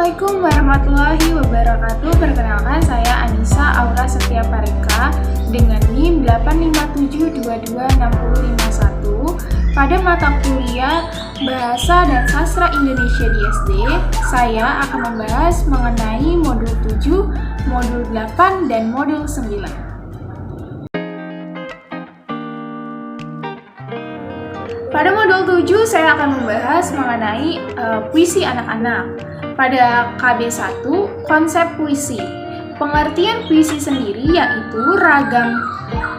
Assalamualaikum warahmatullahi wabarakatuh. Perkenalkan, saya Anissa Aura Setiapareka dengan NIM 857226051 pada mata kuliah Bahasa dan Sastra Indonesia di SD. Saya akan membahas mengenai modul 7, modul 8, dan modul 9. Pada modul 7, saya akan membahas mengenai puisi anak-anak. Pada KB1, konsep puisi. Pengertian puisi sendiri yaitu ragam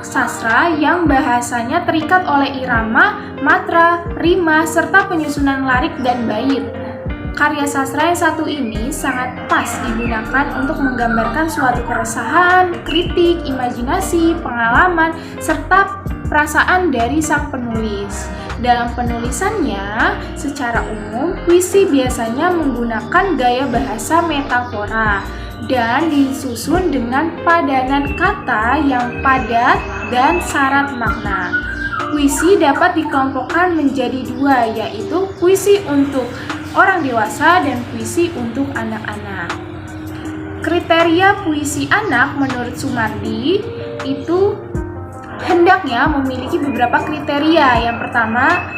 sastra yang bahasanya terikat oleh irama, matra, rima, serta penyusunan larik dan bait. Karya sastra yang satu ini sangat pas digunakan untuk menggambarkan suatu keresahan, kritik, imajinasi, pengalaman, serta perasaan dari sang penulis. Dalam penulisannya, secara umum, puisi biasanya menggunakan gaya bahasa metafora dan disusun dengan padanan kata yang padat dan syarat makna. Puisi dapat dikelompokkan menjadi dua, yaitu puisi untuk orang dewasa dan puisi untuk anak-anak. Kriteria puisi anak menurut Sumardi itu hendaknya memiliki beberapa kriteria. Yang pertama,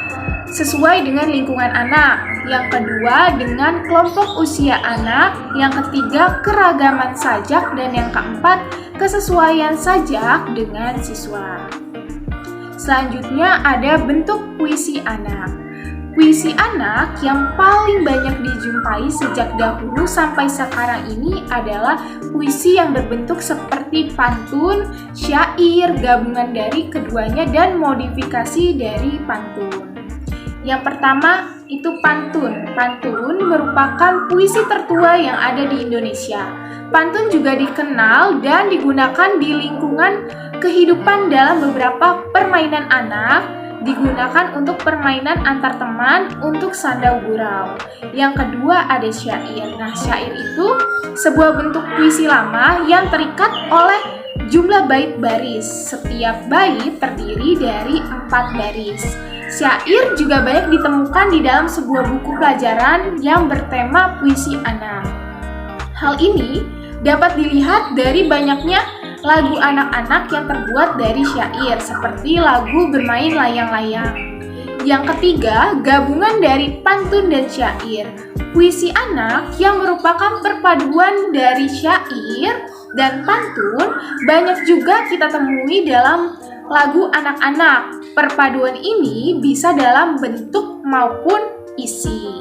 sesuai dengan lingkungan anak. Yang kedua, dengan kelompok usia anak. Yang ketiga, keragaman sajak. Dan yang keempat, kesesuaian sajak dengan siswa. Selanjutnya ada bentuk puisi anak. Puisi anak yang paling banyak dijumpai sejak dahulu sampai sekarang ini adalah puisi yang berbentuk seperti pantun, syair, gabungan dari keduanya, dan modifikasi dari pantun. Yang pertama itu pantun. Pantun merupakan puisi tertua yang ada di Indonesia. Pantun juga dikenal dan digunakan di lingkungan kehidupan dalam beberapa permainan anak, digunakan untuk permainan antar teman, untuk sandau gurau. Yang kedua ada syair. Nah, syair itu sebuah bentuk puisi lama yang terikat oleh jumlah bait baris. Setiap bait terdiri dari 4 baris. Syair juga banyak ditemukan di dalam sebuah buku pelajaran yang bertema puisi anak. Hal ini dapat dilihat dari banyaknya lagu anak-anak yang terbuat dari syair, seperti lagu bermain layang-layang. Yang ketiga, gabungan dari pantun dan syair. Puisi anak yang merupakan perpaduan dari syair dan pantun banyak juga kita temui dalam lagu anak-anak. Perpaduan ini bisa dalam bentuk maupun isi.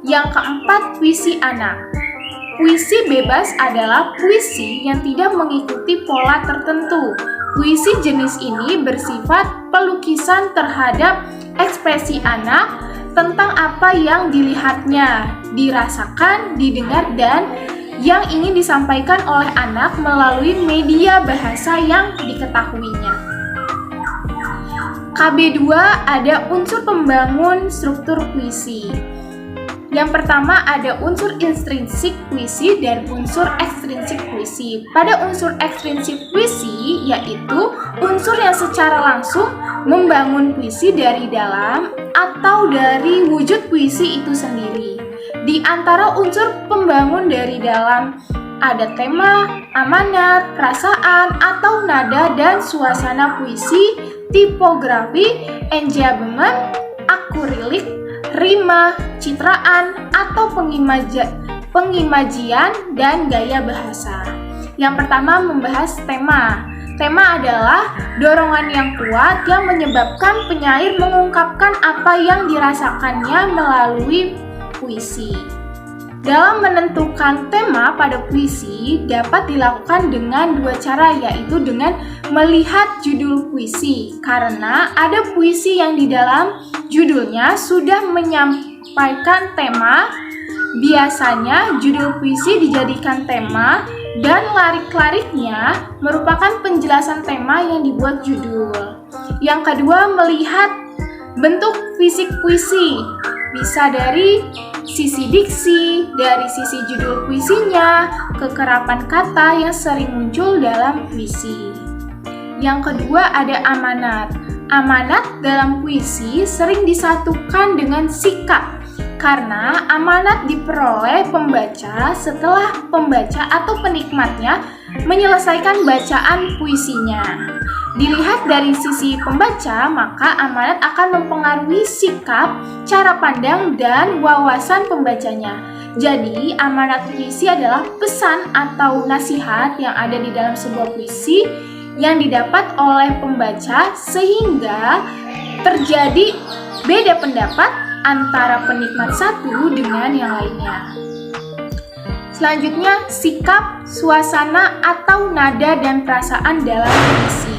Yang keempat, puisi anak. Puisi bebas adalah puisi yang tidak mengikuti pola tertentu. Puisi jenis ini bersifat pelukisan terhadap ekspresi anak tentang apa yang dilihatnya, dirasakan, didengar, dan yang ingin disampaikan oleh anak melalui media bahasa yang diketahuinya. KB2 ada unsur pembangun struktur puisi. Yang pertama ada unsur intrinsik puisi dan unsur ekstrinsik puisi. Pada unsur ekstrinsik puisi yaitu unsur yang secara langsung membangun puisi dari dalam atau dari wujud puisi itu sendiri. Di antara unsur pembangun dari dalam ada tema, amanat, perasaan, atau nada dan suasana puisi, tipografi, enjambment, akurilik, rima, citraan, atau pengimajian, dan gaya bahasa. Yang pertama membahas tema. Tema adalah dorongan yang kuat yang menyebabkan penyair mengungkapkan apa yang dirasakannya melalui puisi. Dalam menentukan tema pada puisi dapat dilakukan dengan dua cara, yaitu dengan melihat judul puisi. Karena ada puisi yang di dalam judulnya sudah menyampaikan tema, biasanya judul puisi dijadikan tema dan larik-lariknya merupakan penjelasan tema yang dibuat judul. Yang kedua, melihat bentuk fisik puisi. Bisa dari sisi diksi, dari sisi judul puisinya, kekerapan kata yang sering muncul dalam puisi. Yang kedua ada amanat. Amanat dalam puisi sering disatukan dengan sikap. karena amanat diperoleh pembaca setelah pembaca atau penikmatnya menyelesaikan bacaan puisinya. Dilihat dari sisi pembaca, maka amanat akan mempengaruhi sikap, cara pandang, dan wawasan pembacanya. Jadi, amanat puisi adalah pesan atau nasihat yang ada di dalam sebuah puisi yang didapat oleh pembaca sehingga terjadi beda pendapat antara penikmat satu dengan yang lainnya. Selanjutnya, sikap, suasana, atau nada dan perasaan dalam puisi.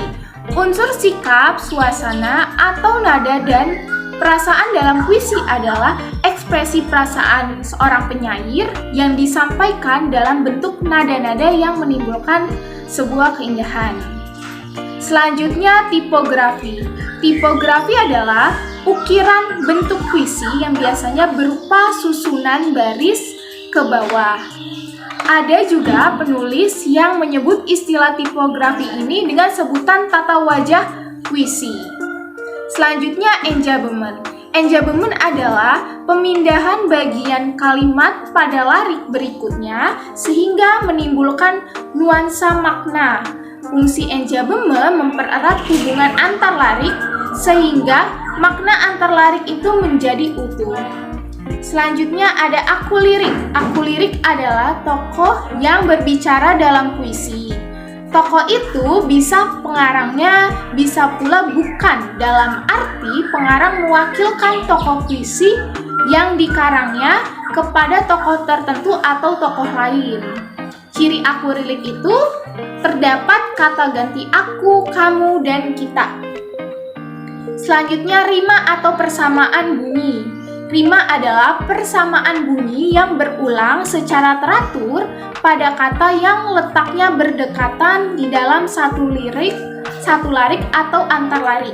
Unsur sikap, suasana, atau nada dan perasaan dalam puisi adalah ekspresi perasaan seorang penyair yang disampaikan dalam bentuk nada-nada yang menimbulkan sebuah keindahan. Selanjutnya, tipografi. Tipografi adalah ukiran bentuk puisi yang biasanya berupa susunan baris ke bawah. Ada juga penulis yang menyebut istilah tipografi ini dengan sebutan tata wajah puisi. Selanjutnya, enjambement. Enjambement adalah pemindahan bagian kalimat pada larik berikutnya sehingga menimbulkan nuansa makna. Fungsi enjambement mempererat hubungan antar larik sehingga makna antar larik itu menjadi utuh. Selanjutnya ada aku lirik. Aku lirik adalah tokoh yang berbicara dalam puisi. Tokoh itu bisa pengarangnya, bisa pula bukan, dalam arti pengarang mewakilkan tokoh puisi yang dikarangnya kepada tokoh tertentu atau tokoh lain. Ciri aku lirik itu terdapat kata ganti aku, kamu, dan kita. Selanjutnya rima atau persamaan bunyi. Rima adalah persamaan bunyi yang berulang secara teratur pada kata yang letaknya berdekatan di dalam satu larik atau antar larik.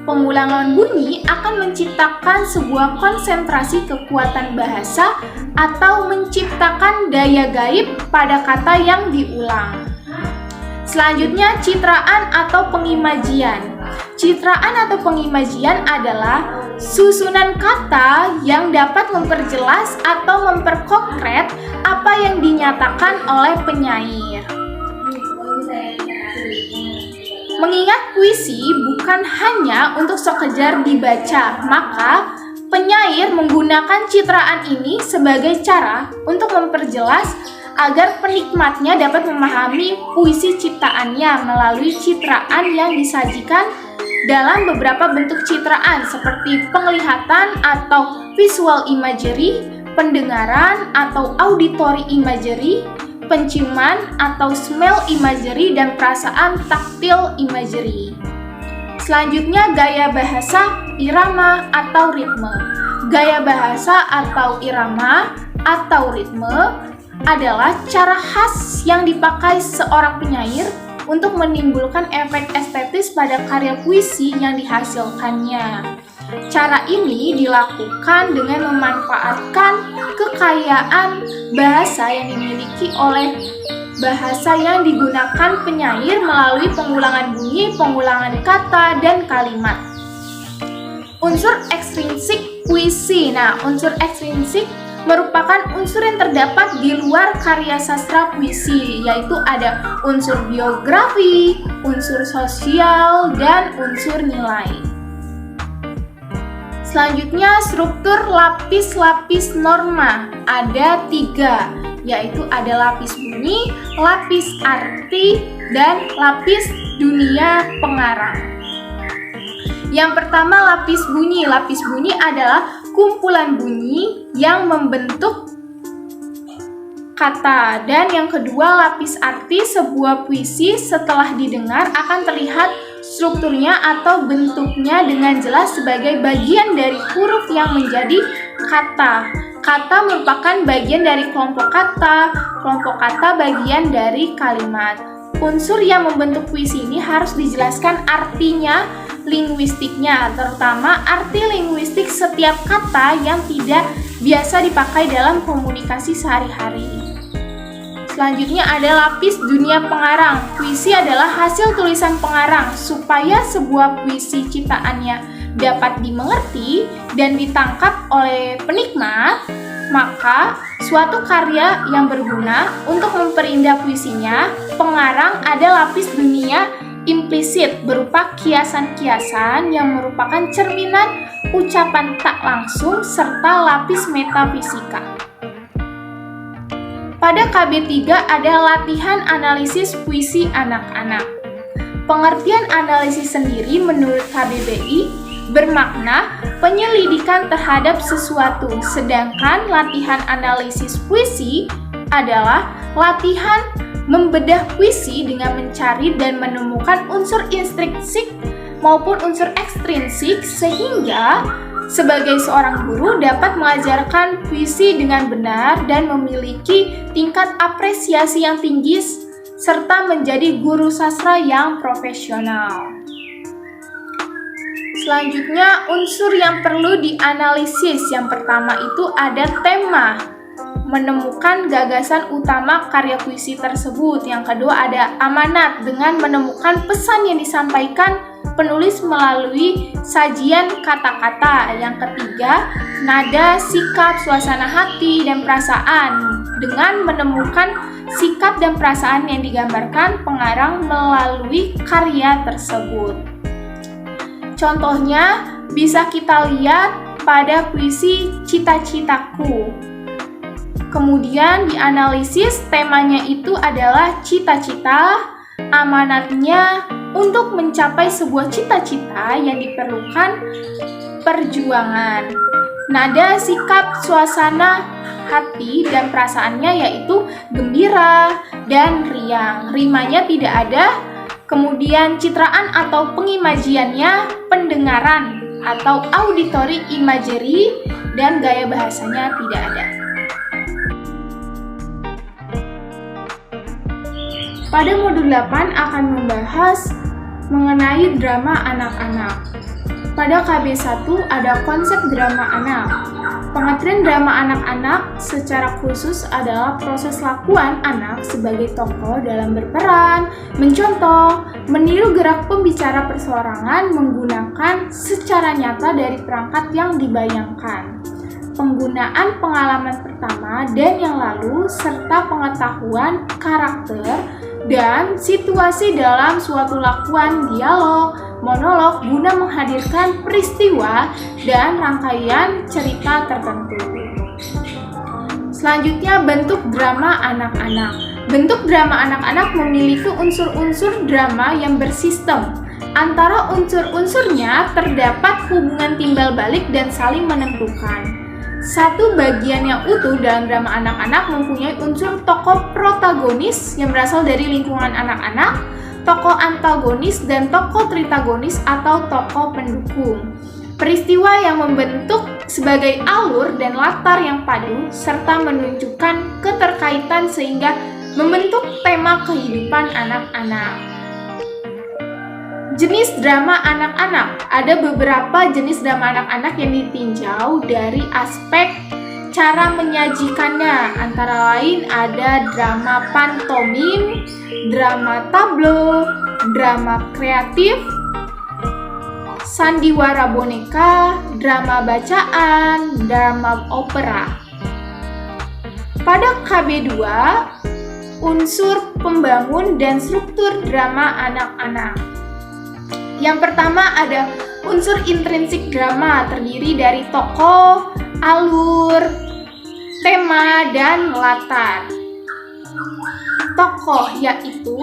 Pengulangan bunyi akan menciptakan sebuah konsentrasi kekuatan bahasa atau menciptakan daya gaib pada kata yang diulang. Selanjutnya, citraan atau pengimajian. Citraan atau pengimajian adalah susunan kata yang dapat memperjelas atau memperkonkret apa yang dinyatakan oleh penyair. Mengingat puisi bukan hanya untuk sekedar dibaca, maka penyair menggunakan citraan ini sebagai cara untuk memperjelas agar penikmatnya dapat memahami puisi ciptaannya melalui citraan yang disajikan dalam beberapa bentuk citraan seperti penglihatan atau visual imagery, pendengaran atau auditory imagery, penciuman atau smell imagery, dan perasaan taktil imagery. Selanjutnya, gaya bahasa, irama atau ritme. Gaya bahasa atau irama atau ritme adalah cara khas yang dipakai seorang penyair untuk menimbulkan efek estetis pada karya puisi yang dihasilkannya. Cara ini dilakukan dengan memanfaatkan kekayaan bahasa yang dimiliki oleh bahasa yang digunakan penyair melalui pengulangan bunyi, pengulangan kata, dan kalimat. Unsur ekstrinsik puisi. Nah, unsur ekstrinsik merupakan unsur yang terdapat di luar karya sastra puisi, yaitu ada unsur biografi, unsur sosial, dan unsur nilai. Selanjutnya, struktur lapis-lapis norma. Ada 3, yaitu ada lapis bunyi, lapis arti, dan lapis dunia pengarang. Yang pertama, lapis bunyi. Lapis bunyi adalah kumpulan bunyi yang membentuk kata. Dan yang kedua, lapis arti. Sebuah puisi setelah didengar akan terlihat strukturnya atau bentuknya dengan jelas sebagai bagian dari huruf yang menjadi kata. Kata merupakan bagian dari kelompok kata bagian dari kalimat. Unsur yang membentuk puisi ini harus dijelaskan artinya, linguistiknya, terutama arti linguistik setiap kata yang tidak biasa dipakai dalam komunikasi sehari-hari. Selanjutnya ada lapis dunia pengarang. Puisi adalah hasil tulisan pengarang. Supaya sebuah puisi ciptaannya dapat dimengerti dan ditangkap oleh penikmat, maka suatu karya yang berguna untuk memperindah puisinya, pengarang ada lapis dunia implisit berupa kiasan-kiasan yang merupakan cerminan ucapan tak langsung serta lapis metafisika. Pada KB 3 ada latihan analisis puisi anak-anak. Pengertian analisis sendiri menurut KBBI bermakna penyelidikan terhadap sesuatu, sedangkan latihan analisis puisi adalah latihan membedah puisi dengan mencari dan menemukan unsur intrinsik maupun unsur ekstrinsik sehingga sebagai seorang guru dapat mengajarkan puisi dengan benar dan memiliki tingkat apresiasi yang tinggi serta menjadi guru sastra yang profesional. Selanjutnya, unsur yang perlu dianalisis. Yang pertama itu ada tema, menemukan gagasan utama karya puisi tersebut. Yang kedua ada amanat, dengan menemukan pesan yang disampaikan penulis melalui sajian kata-kata. Yang ketiga, nada, sikap, suasana hati, dan perasaan, dengan menemukan sikap dan perasaan yang digambarkan pengarang melalui karya tersebut. Contohnya bisa kita lihat pada puisi Cita-Citaku. Kemudian dianalisis, temanya itu adalah cita-cita, amanatnya untuk mencapai sebuah cita-cita yang diperlukan perjuangan. Nada, sikap, suasana hati, dan perasaannya yaitu gembira dan riang. Rimanya tidak ada. Kemudian citraan atau pengimajiannya pendengaran atau auditory imagery, dan gaya bahasanya tidak ada. Pada modul 8 akan membahas mengenai drama anak-anak. Pada KB 1 ada konsep drama anak. Pengertian drama anak-anak secara khusus adalah proses lakuan anak sebagai tokoh dalam berperan, mencontoh, meniru gerak pembicara perseorangan menggunakan secara nyata dari perangkat yang dibayangkan. Penggunaan pengalaman pertama dan yang lalu serta pengetahuan karakter dan situasi dalam suatu lakuan dialog, monolog guna menghadirkan peristiwa dan rangkaian cerita tertentu. Selanjutnya, bentuk drama anak-anak. Bentuk drama anak-anak memiliki unsur-unsur drama yang bersistem. Antara unsur-unsurnya terdapat hubungan timbal balik dan saling menentukan. Satu bagian yang utuh dalam drama anak-anak mempunyai unsur tokoh protagonis yang berasal dari lingkungan anak-anak, tokoh antagonis, dan tokoh tritagonis atau tokoh pendukung. Peristiwa yang membentuk sebagai alur dan latar yang padu serta menunjukkan keterkaitan sehingga membentuk tema kehidupan anak-anak. Jenis drama anak-anak. Ada beberapa jenis drama anak-anak yang ditinjau dari aspek cara menyajikannya. Antara lain ada drama pantomim, drama tablo, drama kreatif, sandiwara boneka, drama bacaan, drama opera. Pada KB 2, unsur pembangun dan struktur drama anak-anak. Yang pertama ada unsur intrinsik drama, terdiri dari tokoh, alur, tema, dan latar. Tokoh yaitu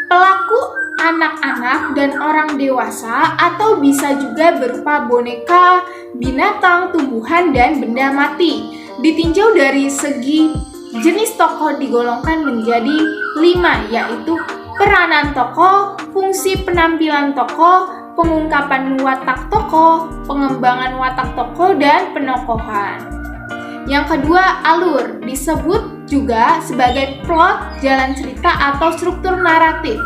pelaku anak-anak dan orang dewasa atau bisa juga berupa boneka, binatang, tumbuhan, dan benda mati. Ditinjau dari segi jenis tokoh digolongkan menjadi 5, yaitu peranan tokoh, fungsi penampilan tokoh, pengungkapan watak tokoh, pengembangan watak tokoh, dan penokohan. Yang kedua, alur, disebut juga sebagai plot, jalan cerita, atau struktur naratif.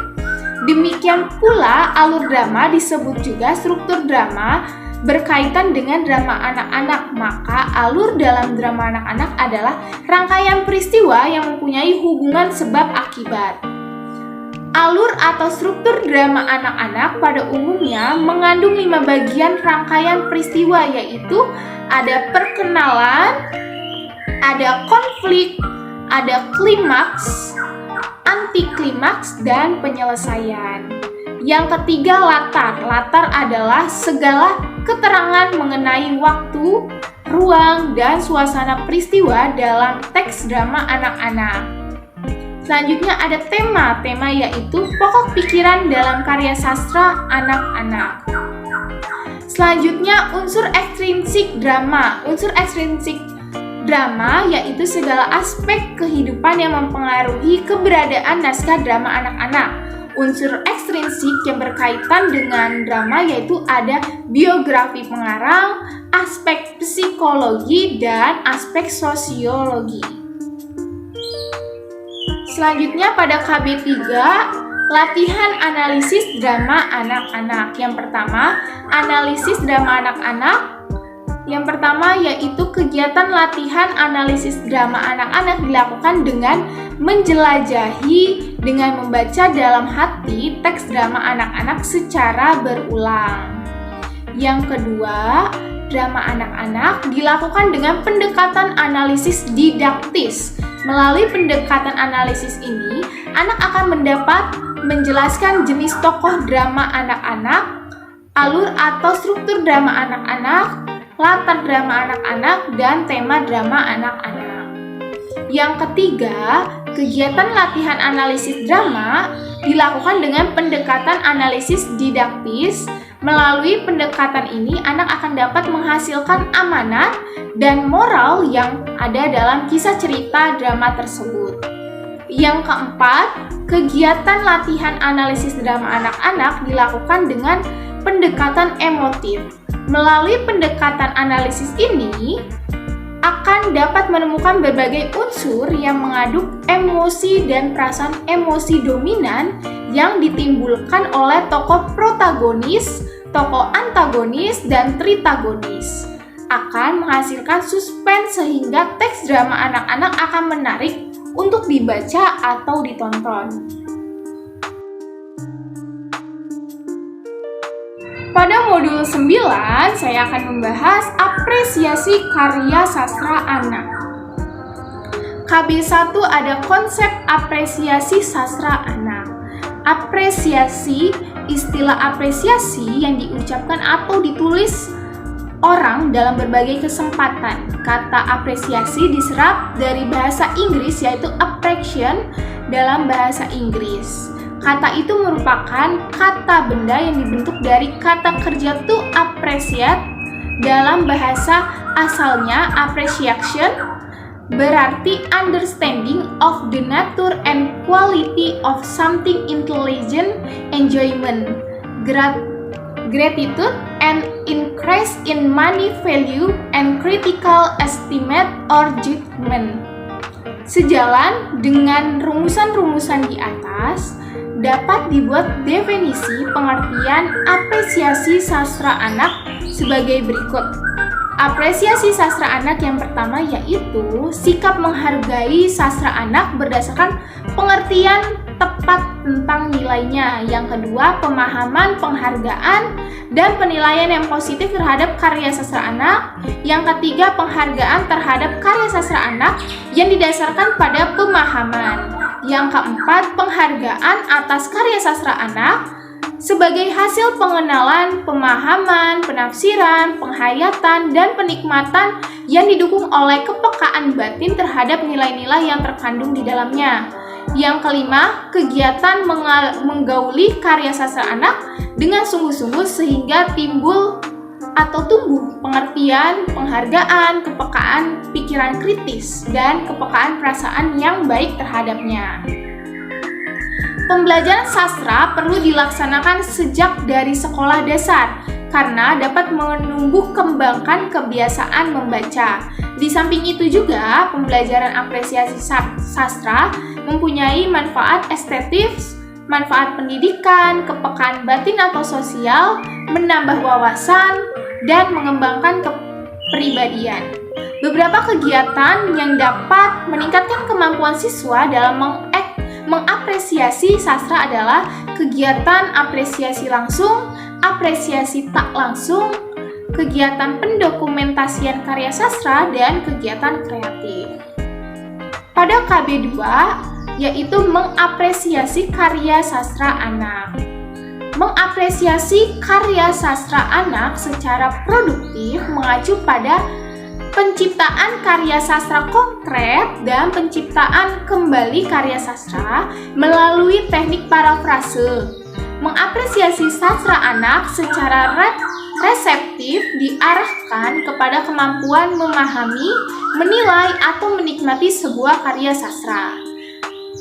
Demikian pula alur drama disebut juga struktur drama berkaitan dengan drama anak-anak. Maka alur dalam drama anak-anak adalah rangkaian peristiwa yang mempunyai hubungan sebab akibat. Alur atau struktur drama anak-anak pada umumnya mengandung 5 bagian rangkaian peristiwa, yaitu ada perkenalan, ada konflik, ada klimaks, anti klimaks, dan penyelesaian. Yang ketiga, latar. Latar adalah segala keterangan mengenai waktu, ruang, dan suasana peristiwa dalam teks drama anak-anak. Selanjutnya ada tema. Tema yaitu pokok pikiran dalam karya sastra anak-anak. Selanjutnya unsur ekstrinsik drama. Unsur ekstrinsik drama yaitu segala aspek kehidupan yang mempengaruhi keberadaan naskah drama anak-anak. Unsur ekstrinsik yang berkaitan dengan drama yaitu ada biografi pengarang, aspek psikologi, dan aspek sosiologi. Selanjutnya pada KB 3, latihan analisis drama anak-anak. Yang pertama, analisis drama anak-anak. Yang pertama yaitu kegiatan latihan analisis drama anak-anak dilakukan dengan menjelajahi dengan membaca dalam hati teks drama anak-anak secara berulang. Yang kedua, drama anak-anak dilakukan dengan pendekatan analisis didaktis. Melalui pendekatan analisis ini, anak akan mendapat menjelaskan jenis tokoh drama anak-anak, alur atau struktur drama anak-anak, latar drama anak-anak, dan tema drama anak-anak. Yang ketiga, kegiatan latihan analisis drama dilakukan dengan pendekatan analisis didaktis. Melalui pendekatan ini, anak akan dapat menghasilkan amanat dan moral yang ada dalam kisah cerita drama tersebut. Yang keempat, kegiatan latihan analisis drama anak-anak dilakukan dengan pendekatan emotif. Melalui pendekatan analisis ini, akan dapat menemukan berbagai unsur yang mengaduk emosi dan perasaan emosi dominan yang ditimbulkan oleh tokoh protagonis, tokoh antagonis, dan tritagonis. Akan menghasilkan suspense sehingga teks drama anak-anak akan menarik untuk dibaca atau ditonton. Pada modul 9, saya akan membahas apresiasi karya sastra anak. KB 1 ada konsep apresiasi sastra anak. Apresiasi, istilah apresiasi yang diucapkan atau ditulis orang dalam berbagai kesempatan. Kata apresiasi diserap dari bahasa Inggris yaitu appreciation dalam bahasa Inggris. Kata itu merupakan kata benda yang dibentuk dari kata kerja to appreciate. Dalam bahasa asalnya appreciation berarti understanding of the nature and quality of something, intelligent, enjoyment, gratitude, and increase in money value and critical estimate or judgment. Sejalan dengan rumusan-rumusan di atas, dapat dibuat definisi pengertian apresiasi sastra anak sebagai berikut. Apresiasi sastra anak yang pertama yaitu sikap menghargai sastra anak berdasarkan pengertian tepat tentang nilainya. Yang kedua, pemahaman, penghargaan, dan penilaian yang positif terhadap karya sastra anak. Yang ketiga, penghargaan terhadap karya sastra anak yang didasarkan pada pemahaman. Yang keempat, penghargaan atas karya sastra anak sebagai hasil pengenalan, pemahaman, penafsiran, penghayatan, dan penikmatan yang didukung oleh kepekaan batin terhadap nilai-nilai yang terkandung di dalamnya. Yang kelima, kegiatan menggauli karya sastra anak dengan sungguh-sungguh sehingga timbul atau tumbuh pengertian, penghargaan, kepekaan pikiran kritis, dan kepekaan perasaan yang baik terhadapnya. Pembelajaran sastra perlu dilaksanakan sejak dari sekolah dasar karena dapat menumbuh kembangkan kebiasaan membaca. Di samping itu juga, pembelajaran apresiasi sastra mempunyai manfaat estetis, manfaat pendidikan, kepekaan batin atau sosial, menambah wawasan, dan mengembangkan kepribadian. Beberapa kegiatan yang dapat meningkatkan kemampuan siswa dalam Mengapresiasi sastra adalah kegiatan apresiasi langsung, apresiasi tak langsung, kegiatan pendokumentasian karya sastra, dan kegiatan kreatif. Pada KB2, yaitu mengapresiasi karya sastra anak. Mengapresiasi karya sastra anak secara produktif mengacu pada penciptaan karya sastra konkret dan penciptaan kembali karya sastra melalui teknik parafrase. Mengapresiasi sastra anak secara reseptif diarahkan kepada kemampuan memahami, menilai, atau menikmati sebuah karya sastra.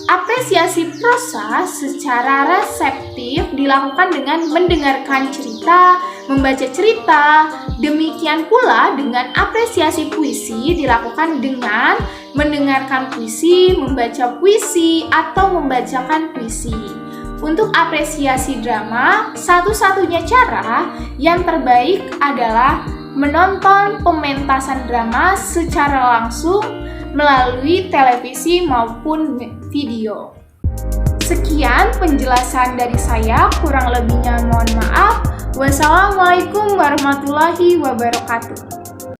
Apresiasi prosa secara reseptif dilakukan dengan mendengarkan cerita, membaca cerita. Demikian pula dengan apresiasi puisi dilakukan dengan mendengarkan puisi, membaca puisi, atau membacakan puisi. Untuk apresiasi drama, satu-satunya cara yang terbaik adalah menonton pementasan drama secara langsung melalui televisi maupun video. Sekian penjelasan dari saya, kurang lebihnya mohon maaf. Wassalamualaikum warahmatullahi wabarakatuh.